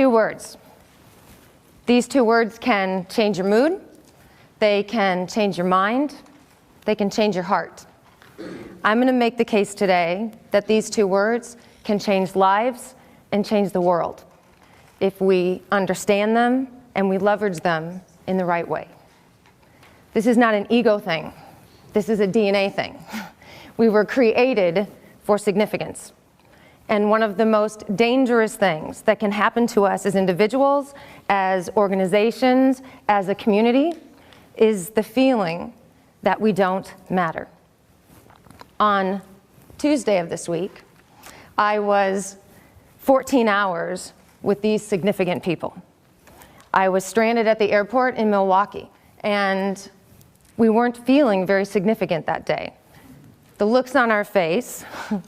2 words. These 2 words can change your mood, they can change your mind, they can change your heart. I'm going to make the case today that these 2 words can change lives and change the world if we understand them and we leverage them in the right way. This is not an ego thing. This is a DNA thing. We were created for significance. And one of the most dangerous things that can happen to us as individuals, as organizations, as a community, is the feeling that we don't matter. On Tuesday of this week, I was 14 hours with these significant people. I was stranded at the airport in Milwaukee, and we weren't feeling very significant that day. The looks on our face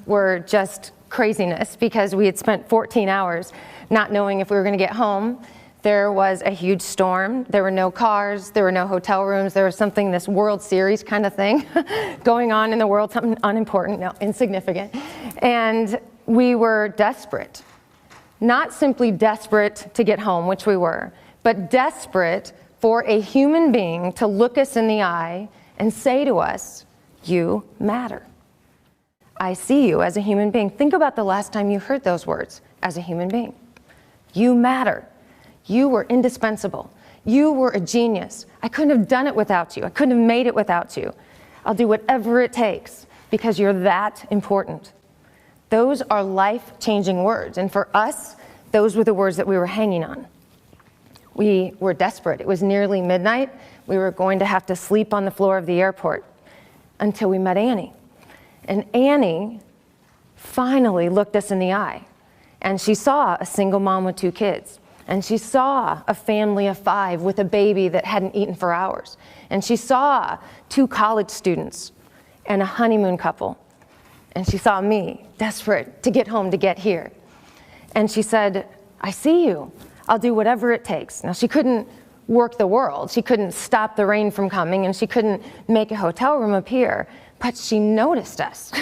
were just craziness because we had spent 14 hours not knowing if we were going to get home. There was a huge storm. There were no cars. There were no hotel rooms. There was something, this World Series kind of thing going on in the world, something unimportant, no, insignificant. And we were desperate. Not simply desperate to get home, which we were, but desperate for a human being to look us in the eye and say to us, "You matter. I see you as a human being." Think about the last time you heard those words as a human being. You matter. You were indispensable. You were a genius. I couldn't have done it without you. I couldn't have made it without you. I'll do whatever it takes because you're that important. Those are life-changing words. And for us, those were the words that we were hanging on. We were desperate. It was nearly midnight. We were going to have to sleep on the floor of the airport until we met Annie. And Annie finally looked us in the eye. And she saw a single mom with 2 kids. And she saw a family of 5 with a baby that hadn't eaten for hours. And she saw 2 college students and a honeymoon couple. And she saw me, desperate to get home, to get here. And she said, "I see you. I'll do whatever it takes." Now, she couldn't work the world. She couldn't stop the rain from coming, and she couldn't make a hotel room appear. But she noticed us,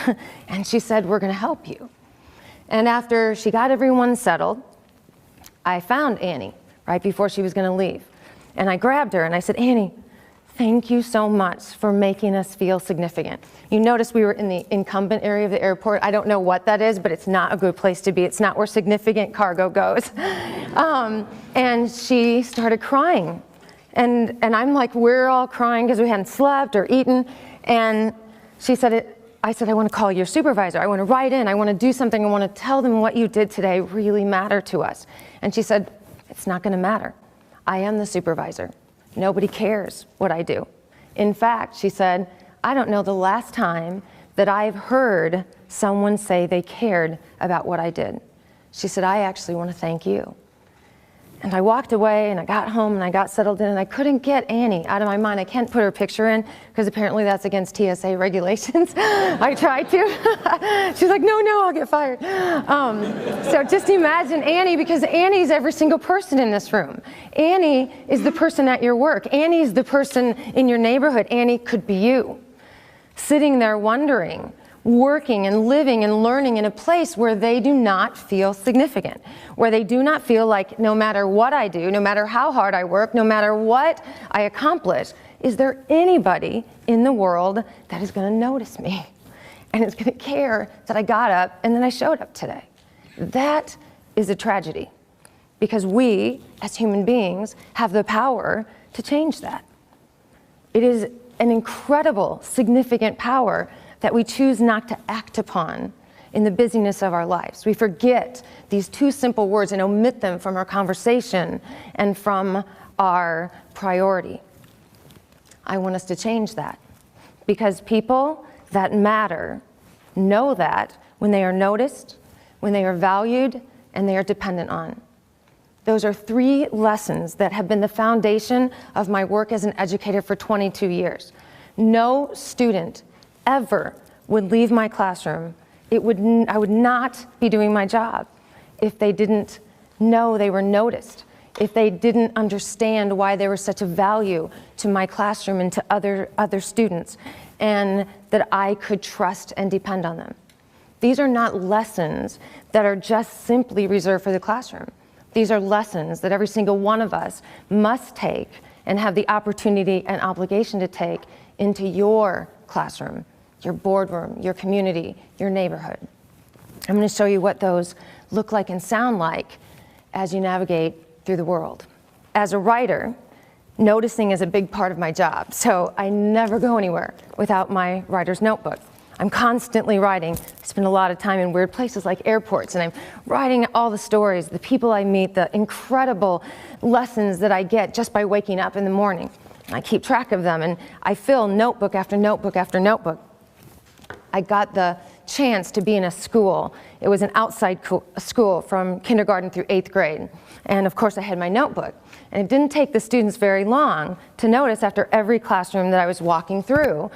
and she said, "We're going to help you." And after she got everyone settled, I found Annie right before she was going to leave. And I grabbed her, and I said, "Annie, thank you so much for making us feel significant." You notice we were in the incumbent area of the airport. I don't know what that is, but it's not a good place to be. It's not where significant cargo goes. And she started crying. And I'm like, we're all crying because we hadn't slept or eaten. And she said, I said, "I want to call your supervisor. I want to write in. I want to do something. I want to tell them what you did today really mattered to us." And she said, "It's not going to matter. I am the supervisor. Nobody cares what I do." In fact, she said, "I don't know the last time that I've heard someone say they cared about what I did." She said, "I actually want to thank you." And I walked away, and I got home, and I got settled in, and I couldn't get Annie out of my mind. I can't put her picture in, because apparently that's against TSA regulations. I tried to. She's like, no, I'll get fired. So just imagine Annie, because Annie's every single person in this room. Annie is the person at your work. Annie's the person in your neighborhood. Annie could be you, sitting there wondering, working and living and learning in a place where they do not feel significant, where they do not feel like no matter what I do, no matter how hard I work, no matter what I accomplish, is there anybody in the world that is going to notice me and is going to care that I got up and then I showed up today? That is a tragedy, because we as human beings have the power to change that. It is an incredible, significant power that we choose not to act upon in the busyness of our lives. We forget these 2 simple words and omit them from our conversation and from our priority. I want us to change that, because people that matter know that when they are noticed, when they are valued, and they are dependent on. Those are 3 lessons that have been the foundation of my work as an educator for 22 years. No student ever would leave my classroom. I would not be doing my job if they didn't know they were noticed, if they didn't understand why they were such a value to my classroom and to other students, and that I could trust and depend on them. These are not lessons that are just simply reserved for the classroom. These are lessons that every single one of us must take and have the opportunity and obligation to take into your classroom, your boardroom, your community, your neighborhood. I'm going to show you what those look like and sound like as you navigate through the world. As a writer, noticing is a big part of my job, so I never go anywhere without my writer's notebook. I'm constantly writing. I spend a lot of time in weird places like airports, and I'm writing all the stories, the people I meet, the incredible lessons that I get just by waking up in the morning. I keep track of them, and I fill notebook after notebook after notebook. I got the chance to be in a school. It was an outside school from kindergarten through 8th grade. And of course I had my notebook. And it didn't take the students very long to notice after every classroom that I was walking through,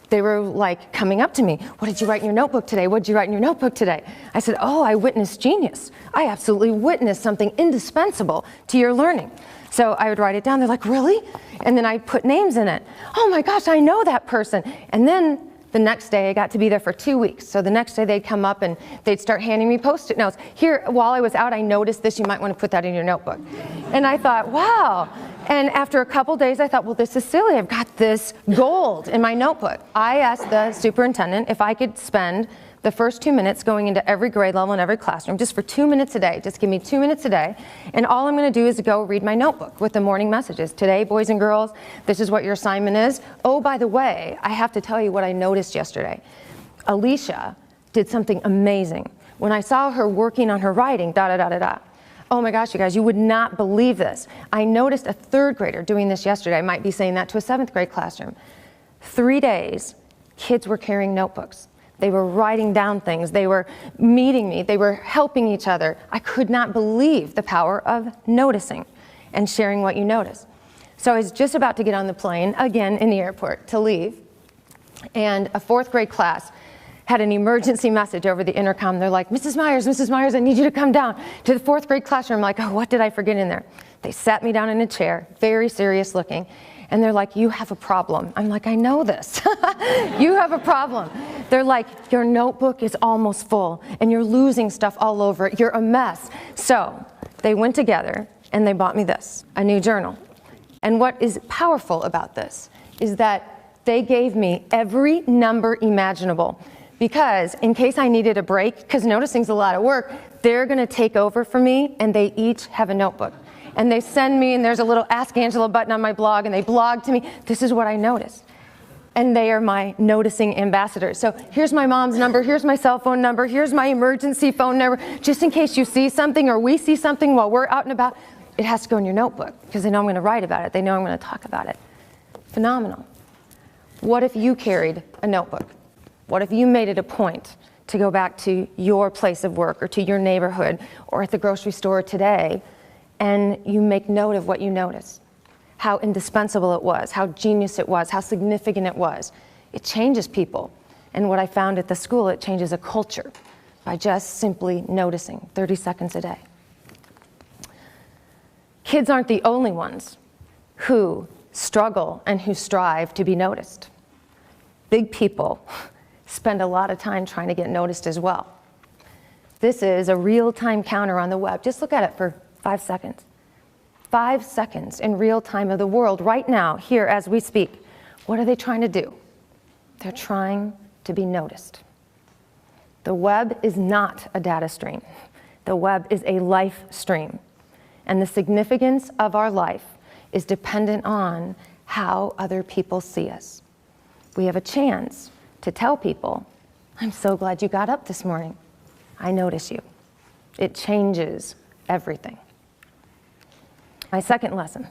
they were like coming up to me. What did you write in your notebook today? What did you write in your notebook today? I said, oh, I witnessed genius. I absolutely witnessed something indispensable to your learning. So I would write it down. They're like, really? And then I put names in it. Oh my gosh, I know that person. And then the next day, I got to be there for 2 weeks. So the next day they'd come up and they'd start handing me Post-it notes. Here, while I was out, I noticed this. You might want to put that in your notebook. And I thought, wow. And after a couple days, I thought, well, this is silly. I've got this gold in my notebook. I asked the superintendent if I could spend the first 2 minutes going into every grade level in every classroom, just for 2 minutes a day. Just give me 2 minutes a day. And all I'm going to do is go read my notebook with the morning messages. Today, boys and girls, this is what your assignment is. Oh, by the way, I have to tell you what I noticed yesterday. Alicia did something amazing. When I saw her working on her writing, oh my gosh, you guys, you would not believe this. I noticed a 3rd grader doing this yesterday. I might be saying that to a 7th grade classroom. 3 days, kids were carrying notebooks. They were writing down things. They were meeting me. They were helping each other. I could not believe the power of noticing and sharing what you notice. So I was just about to get on the plane, again in the airport, to leave. And a 4th grade class had an emergency message over the intercom. They're like, Mrs. Maiers, I need you to come down to the 4th grade classroom. I'm like, oh, what did I forget in there? They sat me down in a chair, very serious looking. And they're like, you have a problem. I'm like, I know this. You have a problem. They're like, your notebook is almost full and you're losing stuff all over it. You're a mess. So they went together and they bought me this, a new journal. And what is powerful about this is that they gave me every number imaginable, because in case I needed a break, because noticing's a lot of work, they're going to take over for me, and they each have a notebook. And they send me, and there's a little Ask Angela button on my blog, and they blog to me, this is what I noticed. And they are my noticing ambassadors. So here's my mom's number, here's my cell phone number, here's my emergency phone number, just in case you see something or we see something while we're out and about. It has to go in your notebook, because they know I'm going to write about it. They know I'm going to talk about it. Phenomenal. What if you carried a notebook? What if you made it a point to go back to your place of work or to your neighborhood or at the grocery store today, and you make note of what you noticed, how indispensable it was, how genius it was, how significant it was. It changes people. And what I found at the school, it changes a culture by just simply noticing 30 seconds a day. Kids aren't the only ones who struggle and who strive to be noticed. Big people spend a lot of time trying to get noticed as well. This is a real-time counter on the web. Just look at it for 5 seconds. 5 seconds in real time of the world right now, here as we speak. What are they trying to do? They're trying to be noticed. The web is not a data stream. The web is a life stream. And the significance of our life is dependent on how other people see us. We have a chance to tell people, I'm so glad you got up this morning. I notice you. It changes everything. My second lesson.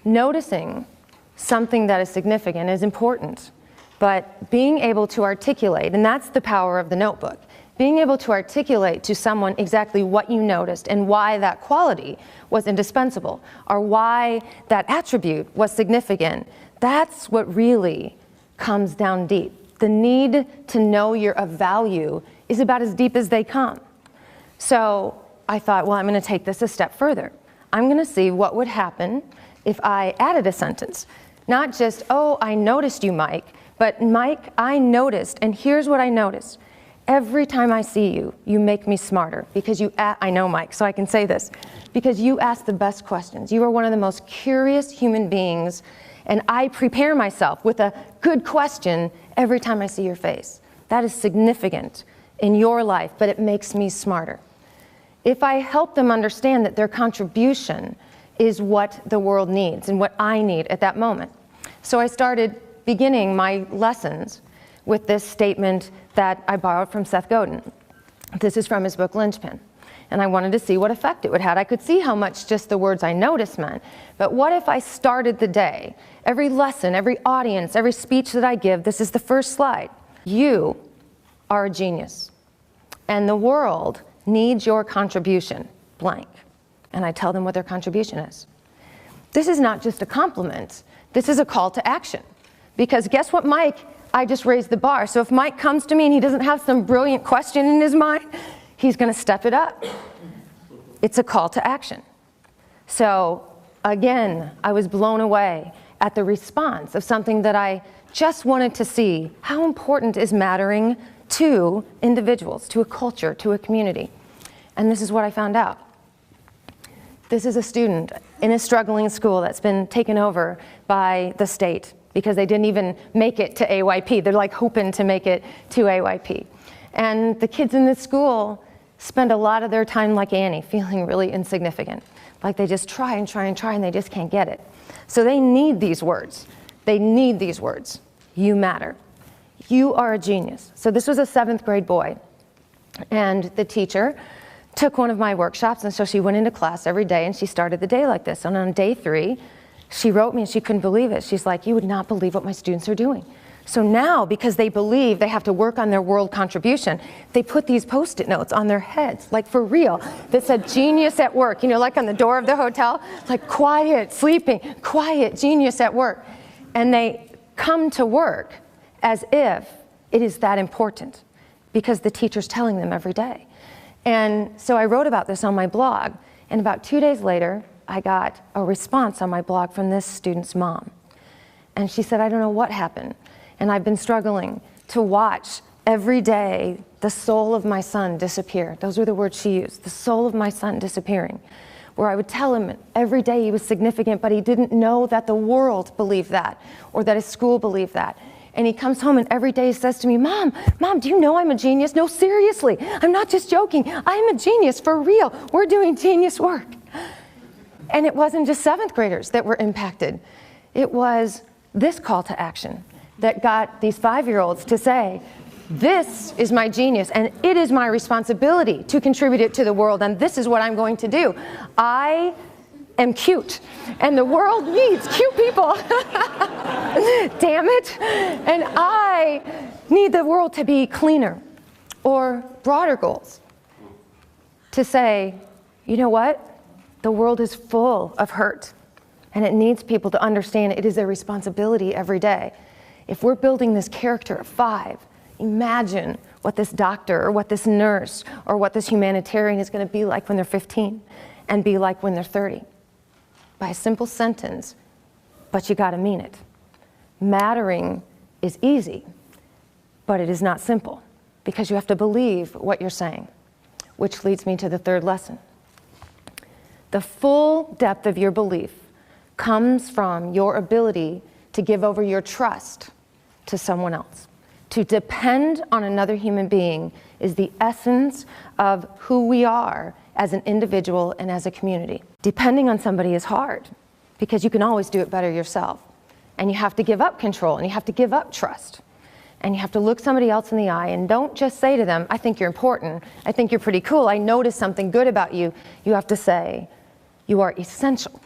Noticing something that is significant is important, but being able to articulate, and that's the power of the notebook, being able to articulate to someone exactly what you noticed and why that quality was indispensable, or why that attribute was significant, that's what really comes down deep. The need to know you're of value is about as deep as they come. So I thought, well, I'm going to take this a step further. I'm going to see what would happen if I added a sentence. Not just, oh, I noticed you, Mike, but Mike, I noticed, and here's what I noticed. Every time I see you, you make me smarter because I know Mike, so I can say this, because you ask the best questions. You are one of the most curious human beings, and I prepare myself with a good question every time I see your face. That is significant in your life, but it makes me smarter. If I help them understand that their contribution is what the world needs and what I need at that moment. So I started beginning my lessons with this statement that I borrowed from Seth Godin. This is from his book, Linchpin. And I wanted to see what effect it would have. I could see how much just the words I noticed meant. But what if I started the day, every lesson, every audience, every speech that I give, this is the first slide. You are a genius. And the world needs your contribution, blank. And I tell them what their contribution is. This is not just a compliment. This is a call to action. Because guess what, Mike? I just raised the bar. So if Mike comes to me and he doesn't have some brilliant question in his mind, he's going to step it up. It's a call to action. So again, I was blown away at the response of something that I just wanted to see. How important is mattering to individuals, to a culture, to a community? And this is what I found out. This is a student in a struggling school that's been taken over by the state because they didn't even make it to AYP. They're like hoping to make it to AYP. And the kids in this school spend a lot of their time like Annie, feeling really insignificant. Like they just try and try and try and they just can't get it. So they need these words. They need these words. You matter. You are a genius. So this was a 7th grade boy. And the teacher took one of my workshops, and so she went into class every day and she started the day like this. And on day 3, she wrote me and she couldn't believe it. She's like, you would not believe what my students are doing. So now, because they believe they have to work on their world contribution, they put these Post-it notes on their heads, like for real, that said genius at work, you know, like on the door of the hotel, like quiet, sleeping, quiet, genius at work. And they come to work as if it is that important because the teacher's telling them every day. And so I wrote about this on my blog, and about 2 days later, I got a response on my blog from this student's mom. And she said, I don't know what happened. And I've been struggling to watch every day the soul of my son disappear. Those were the words she used, the soul of my son disappearing. Where I would tell him every day he was significant, but he didn't know that the world believed that, or that his school believed that. And he comes home and every day he says to me, Mom, do you know I'm a genius? No, seriously, I'm not just joking. I'm a genius for real. We're doing genius work. And it wasn't just 7th graders that were impacted. It was this call to action that got these 5-year-olds to say, this is my genius, and it is my responsibility to contribute it to the world, and this is what I'm going to do. I am cute, and the world needs cute people. Damn it. And I need the world to be cleaner, or broader goals. To say, you know what? The world is full of hurt, and it needs people to understand it is their responsibility every day. If we're building this character of 5, imagine what this doctor or what this nurse or what this humanitarian is going to be like when they're 15 and be like when they're 30. By a simple sentence, but you got to mean it. Mattering is easy, but it is not simple because you have to believe what you're saying, which leads me to the 3rd lesson. The full depth of your belief comes from your ability to give over your trust to someone else. To depend on another human being is the essence of who we are as an individual and as a community. Depending on somebody is hard because you can always do it better yourself. And you have to give up control, and you have to give up trust. And you have to look somebody else in the eye and don't just say to them, I think you're important, I think you're pretty cool, I noticed something good about you. You have to say, you are essential.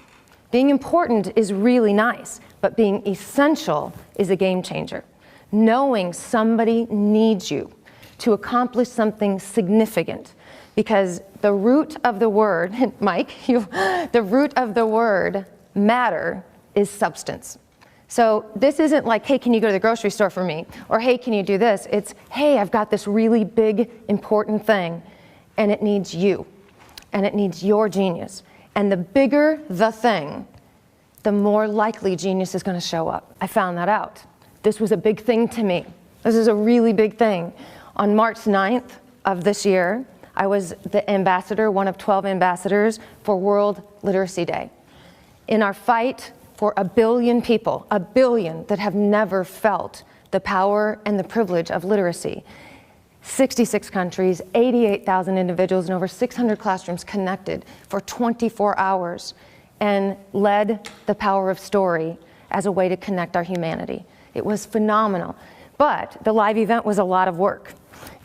Being important is really nice, but being essential is a game changer. Knowing somebody needs you to accomplish something significant, because the root of the word, Mike, the root of the word matter is substance. So this isn't like, hey, can you go to the grocery store for me? Or hey, can you do this? It's, hey, I've got this really big, important thing, and it needs you, and it needs your genius. And the bigger the thing, the more likely genius is going to show up. I found that out. This was a big thing to me. This is a really big thing. On March 9th of this year, I was the ambassador, one of 12 ambassadors for World Literacy Day. In our fight for 1 billion people, 1 billion that have never felt the power and the privilege of literacy. 66 countries, 88,000 individuals, and over 600 classrooms connected for 24 hours and led the power of story as a way to connect our humanity. It was phenomenal. But the live event was a lot of work,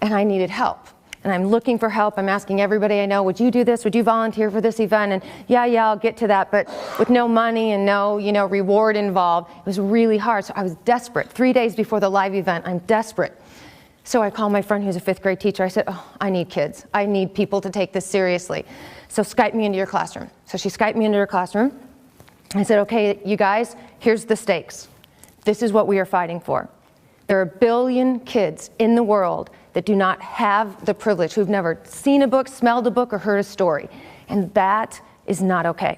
and I needed help. And I'm looking for help. I'm asking everybody I know, would you do this? Would you volunteer for this event? And yeah, I'll get to that. But with no money and no, reward involved, it was really hard. So I was desperate. 3 days before the live event, I'm desperate. So I called my friend who's a 5th grade teacher. I said, I need kids. I need people to take this seriously. So Skype me into your classroom. So she Skyped me into her classroom. I said, okay, you guys, here's the stakes. This is what we are fighting for. There are 1 billion kids in the world that do not have the privilege, who've never seen a book, smelled a book, or heard a story. And that is not okay.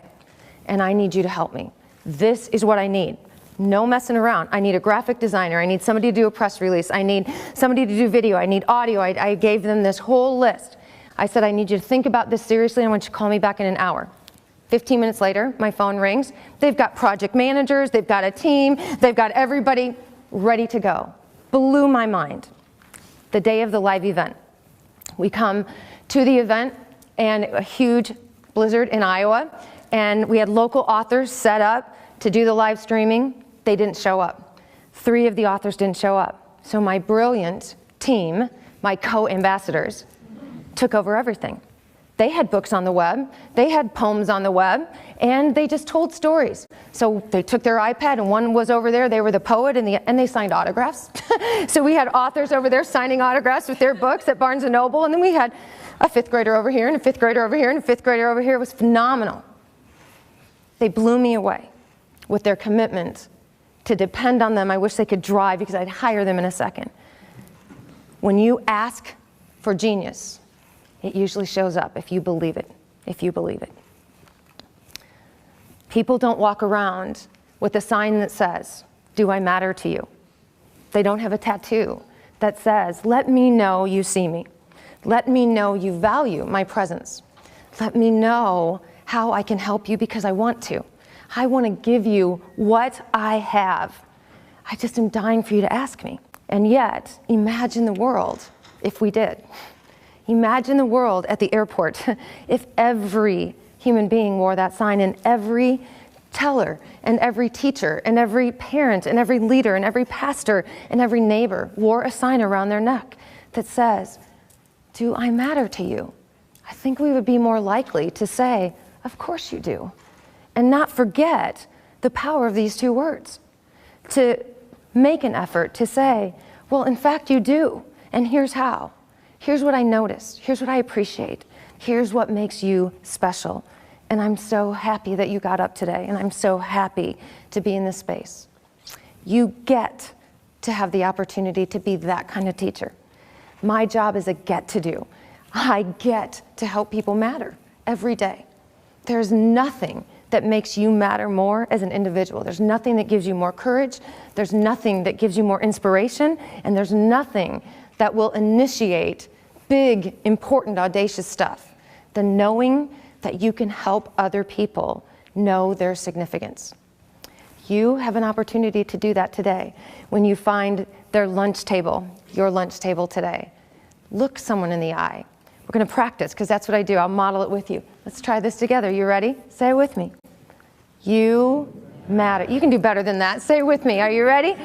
And I need you to help me. This is what I need. No messing around. I need a graphic designer. I need somebody to do a press release. I need somebody to do video. I need audio. I gave them this whole list. I said, I need you to think about this seriously, and I want you to call me back in an hour. 15 minutes later, my phone rings. They've got project managers. They've got a team. They've got everybody ready to go. Blew my mind. The day of the live event. We come to the event, and a huge blizzard in Iowa, and we had local authors set up to do the live streaming. They didn't show up. 3 of the authors didn't show up. So my brilliant team, my co-ambassadors, took over everything. They had books on the web, they had poems on the web, and they just told stories. So they took their iPad, and one was over there, they were the poet, and they signed autographs. So we had authors over there signing autographs with their books at Barnes & Noble, and then we had a 5th grader over here, and a 5th grader over here, and a 5th grader over here. It was phenomenal. They blew me away with their commitment to depend on them. I wish they could drive, because I'd hire them in a second. When you ask for genius, it usually shows up if you believe it, People don't walk around with a sign that says, do I matter to you? They don't have a tattoo that says, let me know you see me. Let me know you value my presence. Let me know how I can help you, because I want to. I want to give you what I have. I just am dying for you to ask me. And yet, imagine the world if we did. Imagine the world at the airport if every human being wore that sign, and every teller and every teacher and every parent and every leader and every pastor and every neighbor wore a sign around their neck that says, do I matter to you? I think we would be more likely to say, of course you do, and not forget the power of these 2 words. To make an effort to say, well, in fact you do, and here's how. Here's what I noticed. Here's what I appreciate. Here's what makes you special. And I'm so happy that you got up today, and I'm so happy to be in this space. You get to have the opportunity to be that kind of teacher. My job is a get to do. I get to help people matter every day. There's nothing that makes you matter more as an individual. There's nothing that gives you more courage. There's nothing that gives you more inspiration. And there's nothing that will initiate big, important, audacious stuff than knowing that you can help other people know their significance. You have an opportunity to do that today. When you find their lunch table, your lunch table today, look someone in the eye. We're going to practice, because that's what I do. I'll model it with you. Let's try this together. You ready? Say it with me. You matter. You can do better than that. Say it with me. Are you ready?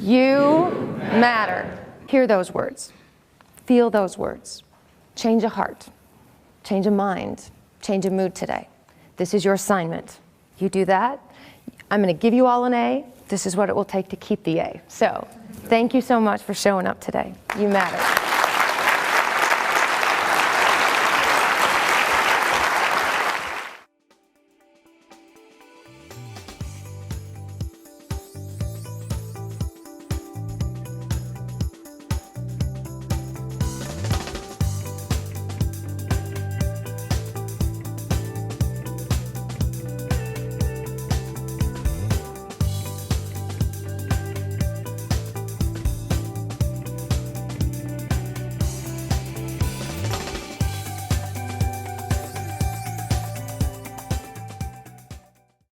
You matter. Hear those words. Feel those words. Change a heart. Change a mind. Change a mood today. This is your assignment. You do that, I'm going to give you all an A. This is what it will take to keep the A. So, thank you so much for showing up today. You matter.